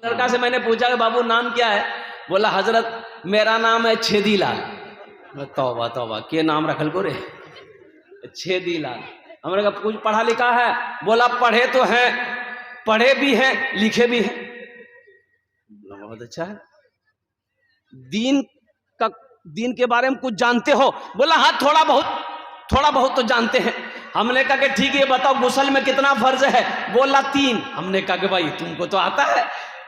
लड़का से मैंने पूछा कि बाबू नाम क्या है? बोला हजरत मेरा नाम है छेदीलाल। तौबा तौबा के नाम रखल को रे, छेदीलाल। हमने कहा कुछ पढ़ा लिखा है? बोला पढ़े तो हैं, पढ़े भी हैं लिखे भी हैं। बहुत अच्छा है। दीन के बारे में कुछ जानते हो? बोला हाँ थोड़ा बहुत तो जानते हैं। हमने कहा कि ठीक है बताओ गुस्ल में कितना फर्ज है? बोला 3। हमने कहा कि भाई तुमको तो आता है,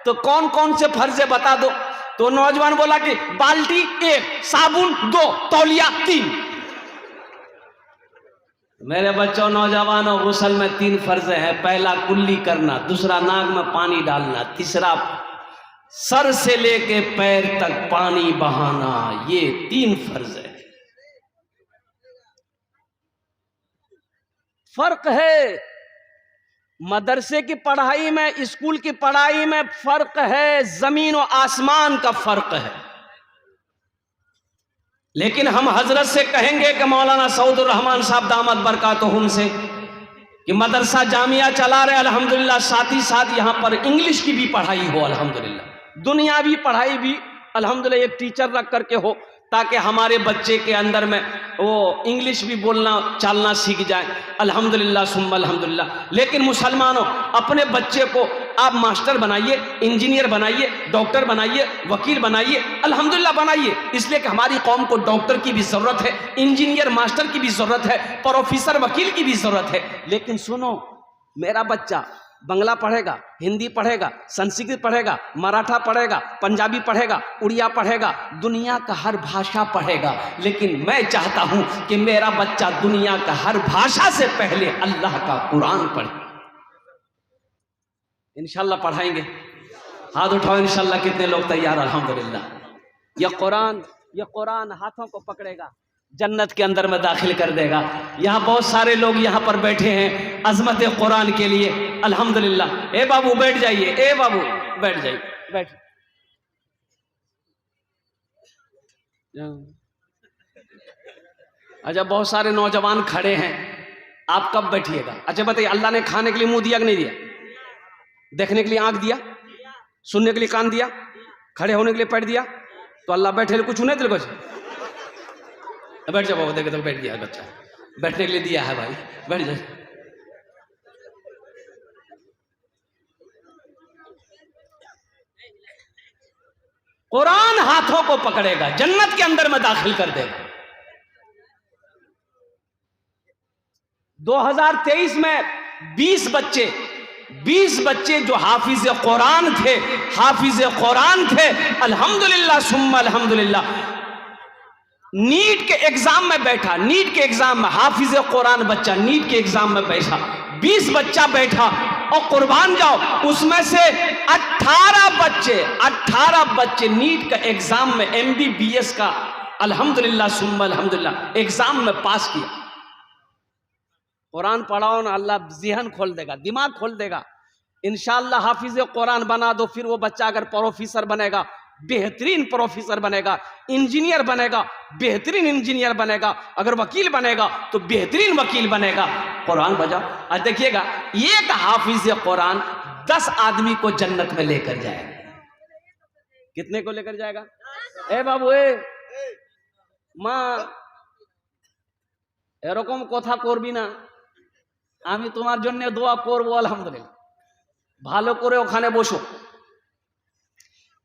तो कौन कौन से फर्ज है बता दो। तो नौजवान बोला कि बाल्टी 1, साबुन 2, तौलिया 3। मेरे बच्चों नौजवानों, गुस्ल में 3 फर्ज है। पहला कुल्ली करना, दूसरा नाक में पानी डालना, तीसरा सर से लेके पैर तक पानी बहाना। ये 3 फर्ज है। फर्क है मदरसे की पढ़ाई में, स्कूल की पढ़ाई में फर्क है, जमीन और आसमान का फर्क है। लेकिन हम हजरत से कहेंगे कि मौलाना सऊदुर रहमान साहब दामद बरकातुहुम से कि मदरसा जामिया चला रहे अल्हम्दुलिल्लाह, साथ ही साथ यहां पर इंग्लिश की भी पढ़ाई हो अल्हम्दुलिल्लाह, दुनियावी पढ़ाई भी अल्हम्दुलिल्लाह एक टीचर रख करके हो, ताकि हमारे बच्चे के अंदर में वो इंग्लिश भी बोलना चालना सीख जाए। अल्हम्दुलिल्लाह सुम्मा अल्हम्दुलिल्लाह। लेकिन मुसलमानों, अपने बच्चे को आप मास्टर बनाइए, इंजीनियर बनाइए, डॉक्टर बनाइए, वकील बनाइए, अल्हम्दुलिल्लाह बनाइए। इसलिए कि हमारी कौम को डॉक्टर की भी ज़रूरत है, इंजीनियर मास्टर की भी ज़रूरत है, प्रोफेसर वकील की भी ज़रूरत है। लेकिन सुनो, मेरा बच्चा बंगला पढ़ेगा, हिंदी पढ़ेगा, संस्कृत पढ़ेगा, मराठा पढ़ेगा, पंजाबी पढ़ेगा, उड़िया पढ़ेगा, दुनिया का हर भाषा पढ़ेगा। लेकिन मैं चाहता हूं कि मेरा बच्चा दुनिया का हर भाषा से पहले अल्लाह का कुरान पढ़े। इंशाल्लाह पढ़ाएंगे। हाथ उठाओ इंशाल्लाह। कितने लोग तैयार? अल्हम्दुलिल्लाह। यह कुरान हाथों को पकड़ेगा, जन्नत के अंदर में दाखिल कर देगा। यहाँ बहुत सारे लोग यहाँ पर बैठे हैं अजमत कुरान के लिए अल्हम्दुलिल्लाह। ए बाबू बैठ जाइए, ए बाबू बैठ जाइए, बैठ। अच्छा बहुत सारे नौजवान खड़े हैं, आप कब बैठिएगा? अच्छा बताइए, अल्लाह ने खाने के लिए मुंह दिया कि नहीं दिया? देखने के लिए आंख दिया? सुनने के लिए कान दिया? खड़े होने के लिए पैर दिया? तो अल्लाह बैठे कुछ नहीं दिल कुछ? बैठ जाओ बाबू, देखे तो बैठ गया बच्चा, बैठने के लिए दिया है भाई, बैठ जाओ। कुरान हाथों को पकड़ेगा, जन्नत के अंदर में दाखिल कर देगा। 2023 में 20 बच्चे जो हाफिज कुरान थे अल्हम्दुलिल्लाह सुम्मा अल्हम्दुलिल्लाह। नीट के एग्जाम में बैठा, नीट के एग्जाम में हाफिज कुरान बच्चा नीट के एग्जाम में बैठा, 20 बच्चा बैठा और कुर्बान जाओ उसमें से 18 बच्चे नीट का एग्जाम में MBBS का अल्हम्दुलिल्लाह सुम्मा अल्हम्दुलिल्लाह एग्जाम में पास किया। कुरान पढ़ाओ ना, अल्लाह ज़हन खोल देगा, दिमाग खोल देगा। इंशाअल्लाह हाफिज कुरान बना दो, फिर वो बच्चा अगर प्रोफेसर बनेगा, बेहतरीन प्रोफेसर बनेगा, इंजीनियर बनेगा, बेहतरीन इंजीनियर बनेगा, अगर वकील बनेगा तो बेहतरीन वकील बनेगा। कुरान बजाओ और देखिएगा, एक हाफिज कुरान 10 आदमी को जन्नत में लेकर जाएगा। कितने को लेकर जाएगा? ए बाबू ए माँ एरकम कथा करबी ना, आमी तुम्हार जन्य दोया करबो अल्हम्दुलिल्लाह। भालो करे ओखाने बसो।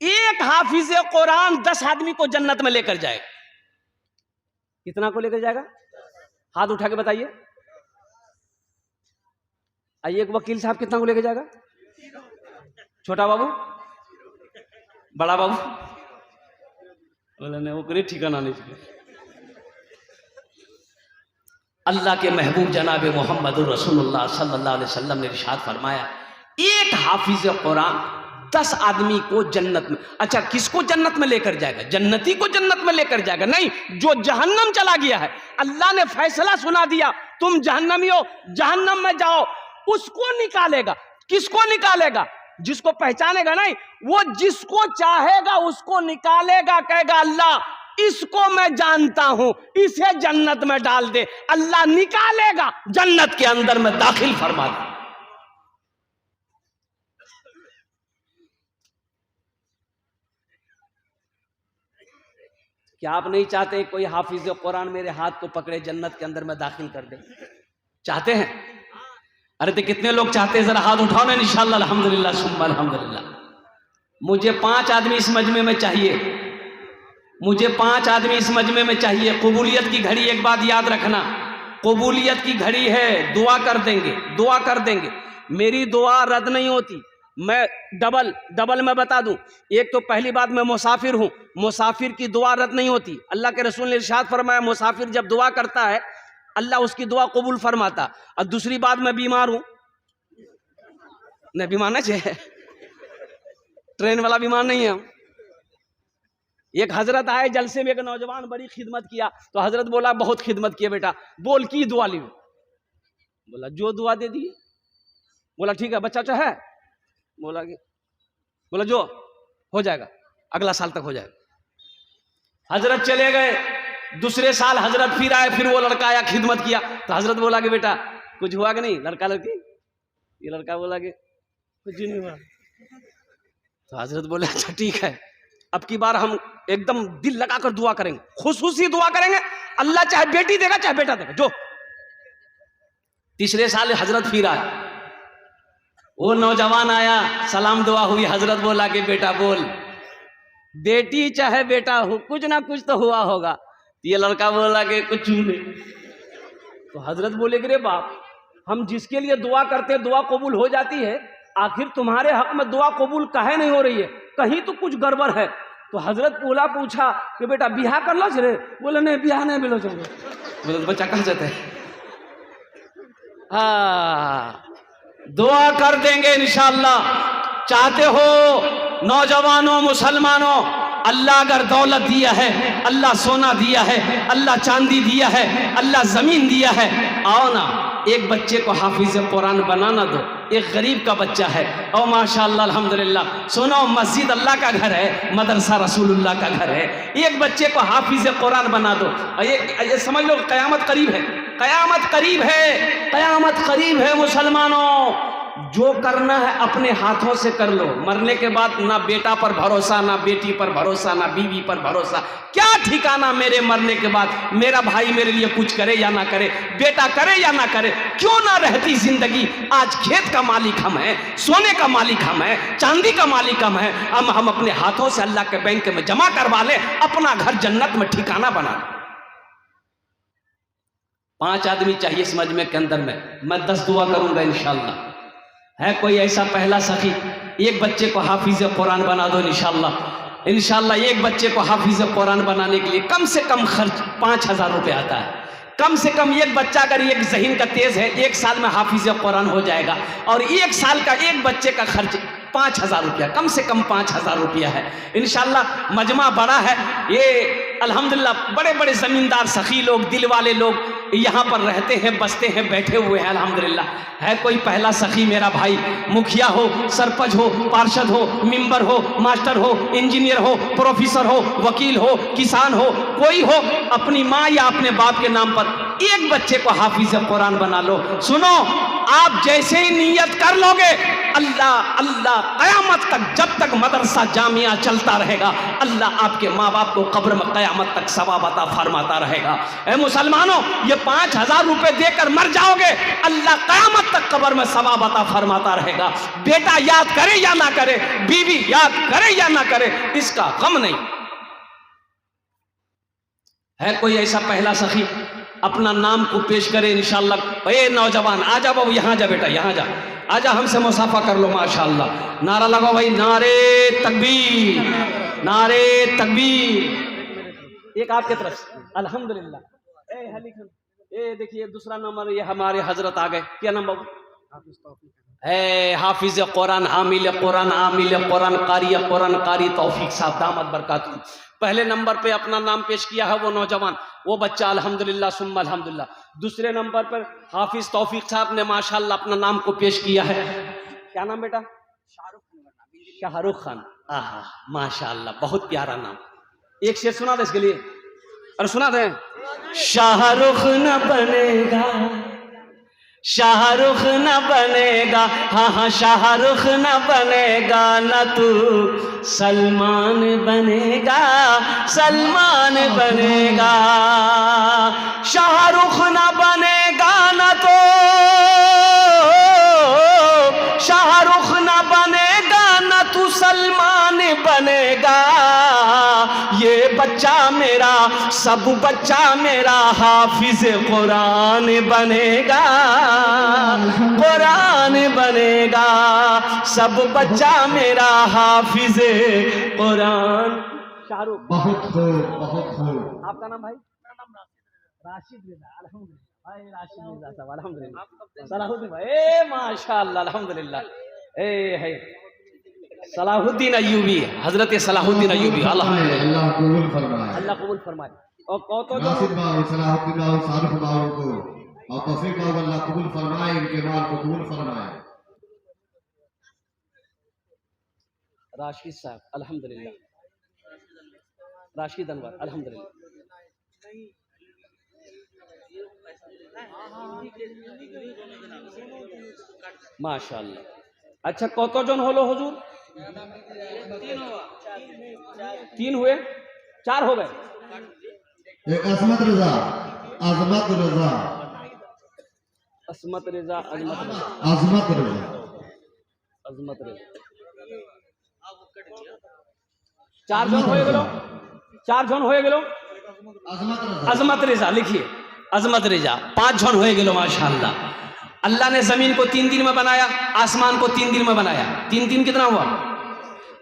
एक हाफिज कुरान 10 आदमी को जन्नत में लेकर जाएगा। कितना को लेकर जाएगा? हाथ उठा के बताइए। आइए, एक वकील साहब कितना को लेकर जाएगा? छोटा बाबू, बड़ा बाबू? बोले नहीं, वो करे ठिकाना नहीं चाहिए। अल्लाह के महबूब जनाब मोहम्मद रसूलुल्लाह सल्लल्लाहु अलैहि वसल्लम ने इरशाद फरमाया, एक हाफिज कुरान 10 आदमी को जन्नत में। अच्छा, किसको जन्नत में लेकर जाएगा? जन्नती को जन्नत में लेकर जाएगा? नहीं, जो जहन्नम चला गया है, अल्लाह ने फैसला सुना दिया तुम जहन्नमी हो, जहन्नम में जाओ, उसको निकालेगा। किसको निकालेगा? जिसको पहचानेगा नहीं, वो जिसको चाहेगा उसको निकालेगा। कहेगा अल्लाह इसको मैं जानता हूं, इसे जन्नत में डाल दे। अल्लाह निकालेगा, जन्नत के अंदर में दाखिल फरमा दे। क्या आप नहीं चाहते कोई हाफिज कुरान मेरे हाथ को पकड़े जन्नत के अंदर में दाखिल कर दे? चाहते हैं? अरे तो कितने लोग चाहते हैं, जरा हाथ उठाओ ना। इंशाअल्लाह अल्हम्दुलिल्लाह सुम्मा अल्हम्दुलिल्लाह। मुझे 5 आदमी इस मजमे में चाहिए, मुझे 5 आदमी इस मजमे में चाहिए। कबूलियत की घड़ी, एक बात याद रखना, कबूलियत की घड़ी है। दुआ कर देंगे, दुआ कर देंगे। मेरी दुआ रद्द नहीं होती। मैं डबल मैं बता दूं। एक तो पहली बात, मैं मुसाफिर हूं, मुसाफिर की दुआ रद्द नहीं होती। अल्लाह के रसूल ने इरशाद फरमाया, मुसाफिर जब दुआ करता है अल्लाह उसकी दुआ कबूल फरमाता। और दूसरी बात, मैं बीमार हूं, नहीं बीमार नहीं चाहिए, ट्रेन वाला बीमार नहीं है। एक हजरत आए जलसे में, एक नौजवान बड़ी खिदमत किया, तो हजरत बोला बहुत खिदमत किया बेटा, बोल की दुआ ली? बोला जो दुआ दे दी। बोला ठीक है, बच्चा है? बोला जो हो जाएगा, अगला साल तक हो जाएगा। हजरत चले गए, दूसरे साल हजरत फिर आए, फिर वो लड़का आया, खिदमत किया, तो हजरत बोला कि बेटा कुछ हुआ कि नहीं? लड़का लड़की, ये लड़का बोला कि कुछ नहीं हुआ। तो हजरत बोले अच्छा ठीक है, अब की बार हम एकदम दिल लगाकर दुआ करेंगे, खुशूसी दुआ करेंगे, अल्लाह चाहे बेटी देगा चाहे बेटा देगा, जो। तीसरे साल हजरत फिर आए, वो नौजवान आया, सलाम दुआ हुई, हजरत बोला कि बेटा बोल, बेटी चाहे बेटा हो, कुछ ना कुछ तो हुआ होगा। ये लड़का बोला कि कुछ नहीं। तो हजरत बोले कि रे बाप, हम जिसके लिए दुआ करते हैं दुआ कबूल हो जाती है, आखिर तुम्हारे हक में दुआ कबूल काहे नहीं हो रही है? कहीं तो कुछ गड़बड़ है। तो हजरत पूछा कि बेटा बियाह कर लो चले? बोले नहीं बियाह नहीं मिलो चलो। बोले तो बच्चा कहाँ जाता है? दुआ कर देंगे इंशाअल्लाह। चाहते हो नौजवानों, मुसलमानों, अल्लाह अगर दौलत दिया है, अल्लाह सोना दिया है, अल्लाह चांदी दिया है, अल्लाह जमीन दिया है, आओ ना एक बच्चे को हाफिज कुरान बनाना दो। एक गरीब का बच्चा है और माशाअल्लाह अल्हम्दुलिल्लाह, सुनो मस्जिद अल्लाह का घर है, मदरसा रसूलुल्लाह का घर है, एक बच्चे को हाफिज कुरान बना दो। ये समझ लो कयामत करीब है, कयामत करीब है, कयामत करीब है। मुसलमानों, जो करना है अपने हाथों से कर लो। मरने के बाद ना बेटा पर भरोसा, ना बेटी पर भरोसा, ना बीवी पर भरोसा। क्या ठिकाना मेरे मरने के बाद, मेरा भाई मेरे लिए कुछ करे या ना करे, बेटा करे या ना करे, क्यों ना रहती जिंदगी। आज खेत का मालिक हम हैं, सोने का मालिक हम हैं, चांदी का मालिक हम हैं। हम अपने हाथों से अल्लाह के बैंक में जमा करवा लें, अपना घर जन्नत में ठिकाना बना। 5 आदमी चाहिए इस मजमे के अंदर में, मैं 10 दुआ करूंगा इंशाअल्लाह। है कोई ऐसा पहला सखी? एक बच्चे को हाफिज कुरान बना दो इंशाअल्लाह। इंशाअल्लाह एक बच्चे को हाफिज कुरान बनाने के लिए कम से कम खर्च 5000 रुपये आता है। कम से कम एक बच्चा अगर एक ज़हीन का तेज है, 1 साल में हाफिज कुरान हो जाएगा। और 1 साल का एक बच्चे का खर्च 5000 रुपया, कम से कम 5000 रुपया है इंशाअल्लाह। मजमा बड़ा है ये, अल्हम्दुलिल्लाह बड़े बड़े ज़मींदार सखी लोग, दिल वाले लोग यहाँ पर रहते हैं, बसते हैं, बैठे हुए हैं अल्हम्दुलिल्लाह। है कोई पहला सखी मेरा भाई, मुखिया हो, सरपंच हो, पार्षद हो, मेंबर हो, मास्टर हो, इंजीनियर हो, प्रोफेसर हो, वकील हो, किसान हो, कोई हो, अपनी माँ या अपने बाप के नाम पर एक बच्चे को हाफिज कुरान बना लो। सुनो, आप जैसे ही नियत कर लोगे, अल्लाह अल्लाह कयामत तक, जब तक मदरसा जामिया चलता रहेगा, अल्लाह आपके माँ बाप को कब्र में कयामत तक सवाब अता फरमाता रहेगा। ए मुसलमानों, ये 5000 रुपए देकर मर जाओगे, अल्लाह कयामत तक कब्र में सवाब अता फरमाता रहेगा। बेटा याद करे या ना करे, बीवी याद करे या ना करे, इसका गम नहीं है। कोई ऐसा पहला सखी अपना नाम को पेश करे इंशाअल्लाह। ए नौजवान आ जा बाबू, यहाँ जा बेटा, यहाँ जा, आजा हमसे मुसाफा कर लो माशाअल्लाह। नारा लगाओ भाई, नारे तकबीर, नारे तकबीर। एक आपके तरफ से अल्हम्दुलिल्लाह। ए देखिए दूसरा नंबर, ये हमारे हजरत आ गए। क्या नाम बाबू? हाफिज कुरान, आमिल कुरान, आमिल कुरान, कारी कुरान, कारी तौफीक साहब दामद बरकातहू। पहले नंबर पे अपना नाम पेश किया है वो नौजवान, वो बच्चा अल्हम्दुलिल्लाह सुम्मा अल्हम्दुलिल्लाह। दूसरे नंबर पर हाफिज तौफीक साहब ने माशाअल्लाह अपना नाम को पेश किया है। क्या नाम बेटा? शाहरुख खान। आहा माशाअल्लाह, बहुत प्यारा नाम। एक शेर सुना दे इसके लिए, अरे सुना दे। शाहरुख न बनेगा, शाहरुख न बनेगा, हाँ हाँ शाहरुख न बनेगा, न तू सलमान बनेगा, सलमान बनेगा। शाहरुख न बनेगा न तो शाहरुख न बनेगा, न तू सलमान बनेगा। ये बच्चा मेरा, सब बच्चा मेरा हाफिज कुरान बनेगा, कुरान बनेगा। सब बच्चा मेरा हाफिज कुरान। शाहरुख। बहुत खूब, बहुत खूब। आपका नाम भाई? राशिद रिजा। अल्हम्दुलिल्लाह भाई, राशिद रिजा साहब अल्हम्दुलिल्लाह। सलाहुद्दीन भाई, ए माशाअल्लाह अल्हम्दुलिल्लाह। ए है सलाहुद्दीन अय्यूबी, हजरत सलाहुद्दीन अय्यूबी। अल्लाह कबूल फरमाए, अल्लाह कबूल फरमाए। और कौतो जो नासिर बाबू, सलाहुद्दीन बाबू, शाहरुख बाबू को और तौफीक बाबू अल्लाह कबूल फरमाए, इनके माल को कबूल फरमाए। राशिद साहब अल्हम्दुलिल्लाह, राशिद अनवर अल्हम्दुलिल्लाह। माशाअल्लाह। अच्छा कौतो जन होलो हुजूर? तीन हुए, चार हो गए। एक असमत रजा, अजमत रजा, असमत रेजा, अजमत रेजा, अजमत रजा, अजमत रेजा। चार जन होए गेलो, चार जन होए गेलो। अजमत रजा, अजमत रेजा लिखिए, अजमत रेजा। पांच जन होए गेलो माशाअल्लाह। अल्लाह ने जमीन को 3 दिन में बनाया, आसमान को 3 दिन में बनाया। 3 दिन कितना हुआ?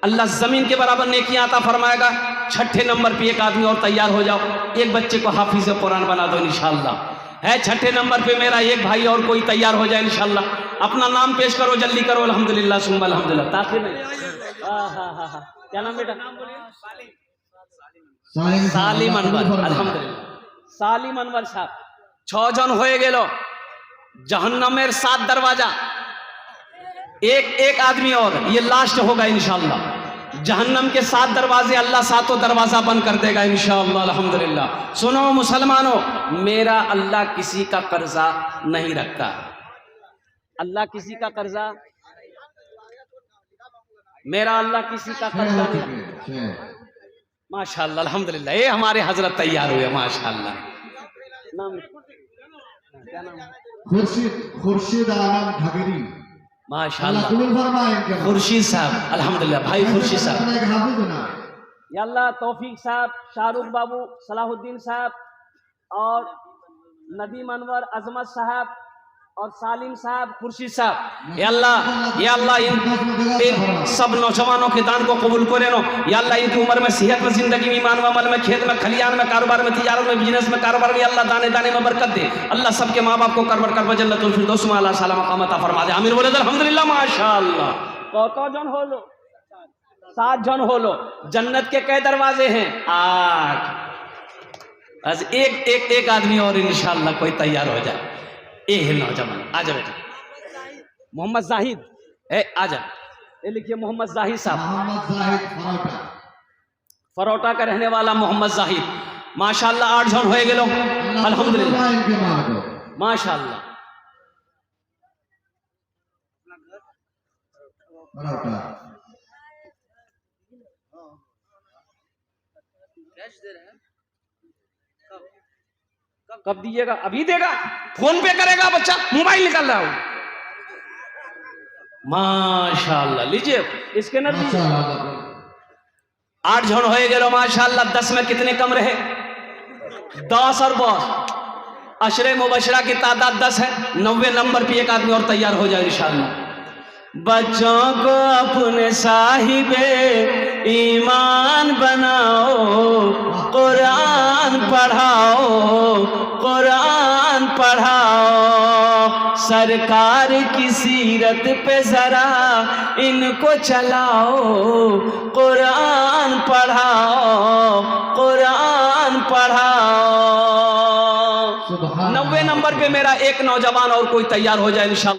अल्लाह जमीन के बराबर नेकियां अता फरमाएगा। छठे नंबर पे एक आदमी और तैयार हो जाओ, एक बच्चे को हाफिज कुरान बना दो इंशाअल्लाह। है छठे नंबर पे मेरा एक भाई और कोई तैयार हो जाए इंशाअल्लाह। अपना नाम पेश करो, जल्दी करो। अल्हम्दुलिल्लाह सुम्मा अल्हम्दुलिल्लाह। ताखिर नहीं। हाँ। क्या नाम बेटा? सालिम अनवर अल्हम्दुलिल्लाह। सालिम अनवर साहब। 6 जन होए गेलो। जहन्नमेर 7 दरवाजा, एक आदमी और, ये लास्ट होगा इंशाअल्लाह। जहन्नम के 7 दरवाजे अल्लाह 7 दरवाजा बंद कर देगा इंशाअल्लाह अल्हम्दुलिल्लाह। सुनो मुसलमानों, मेरा अल्लाह किसी का कर्जा नहीं रखता। अल्लाह किसी का कर्जा, मेरा अल्लाह किसी का कर्जा नहीं। माशाअल्लाह अल्हम्दुलिल्लाह। ये हमारे हजरत तैयार हुए माशाअल्लाह। नाम क्या नाम? खुर्शीद आलम घगरी, माशाअल्लाह। कबूल फरमाए इनके माल। खुर्शीद साहब अल्हम्दुलिल्लाह, भाई खुर्शीद साहब। अपना एक हाफिज बना। या अल्लाह तौफीक साहब, शाहरुख बाबू, सलाहुद्दीन साहब और नदीम अनवर, अजमत साहब और सालिम साहब, खुर्शीद साहब। या अल्लाह इन सब नौजवानों के दान को कबूल करे नो। या अल्लाह इनकी उम्र में, सेहत में, जिंदगी में, ईमान में, अमल में, खेत में, खलियान में, कारोबार में, तिजारत में, बिजनेस में, कारोबार में अल्लाह दाने दाने में बरकत दे। अल्लाह सबके माँ बाप को करबर कर जन्नतुल फिरदौस में अल्लाह सलाम मकाम अता फरमा दे। आमीन बोले अल्हम्दुलिल्लाह माशाअल्लाह। कौतो जन हो लो? 7 जन हो लो। जन्नत के कई दरवाजे हैं? 8। बस एक आदमी और इंशाअल्लाह कोई तैयार हो जाए। ए है नौजवान, आजा बेटा। मोहम्मद जाहिद है, आजा। ये लिखिए मोहम्मद जाहिद साहब, मोहम्मद जाहिद फरोटा, फरोटा का रहने वाला मोहम्मद जाहिद। माशाअल्लाह 8 जन होए गेलो अल्हम्दुलिल्लाह। इनके माल को माशाअल्लाह। फरोटा कब दीजिएगा? अभी देगा? फोन पे करेगा बच्चा, मोबाइल निकाल रहा हूं। माशाअल्लाह। लीजिए इसके न दीजिए। 8 जन होए गेलो माशाअल्लाह। 10 में कितने कम रहे? 10 और 10। अशरे मुबशरा की तादाद 10 है। 90 नंबर पे एक आदमी और तैयार हो जाए इंशाअल्लाह। बच्चों को अपने साहिबे ईमान बनाओ, कुरान पढ़ाओ, कुरान पढ़ाओ। सरकार की सीरत पे जरा इनको चलाओ, कुरान पढ़ाओ, कुरान पढ़ाओ। 90 नंबर पे मेरा एक नौजवान और कोई तैयार हो जाए इंशाअल्लाह।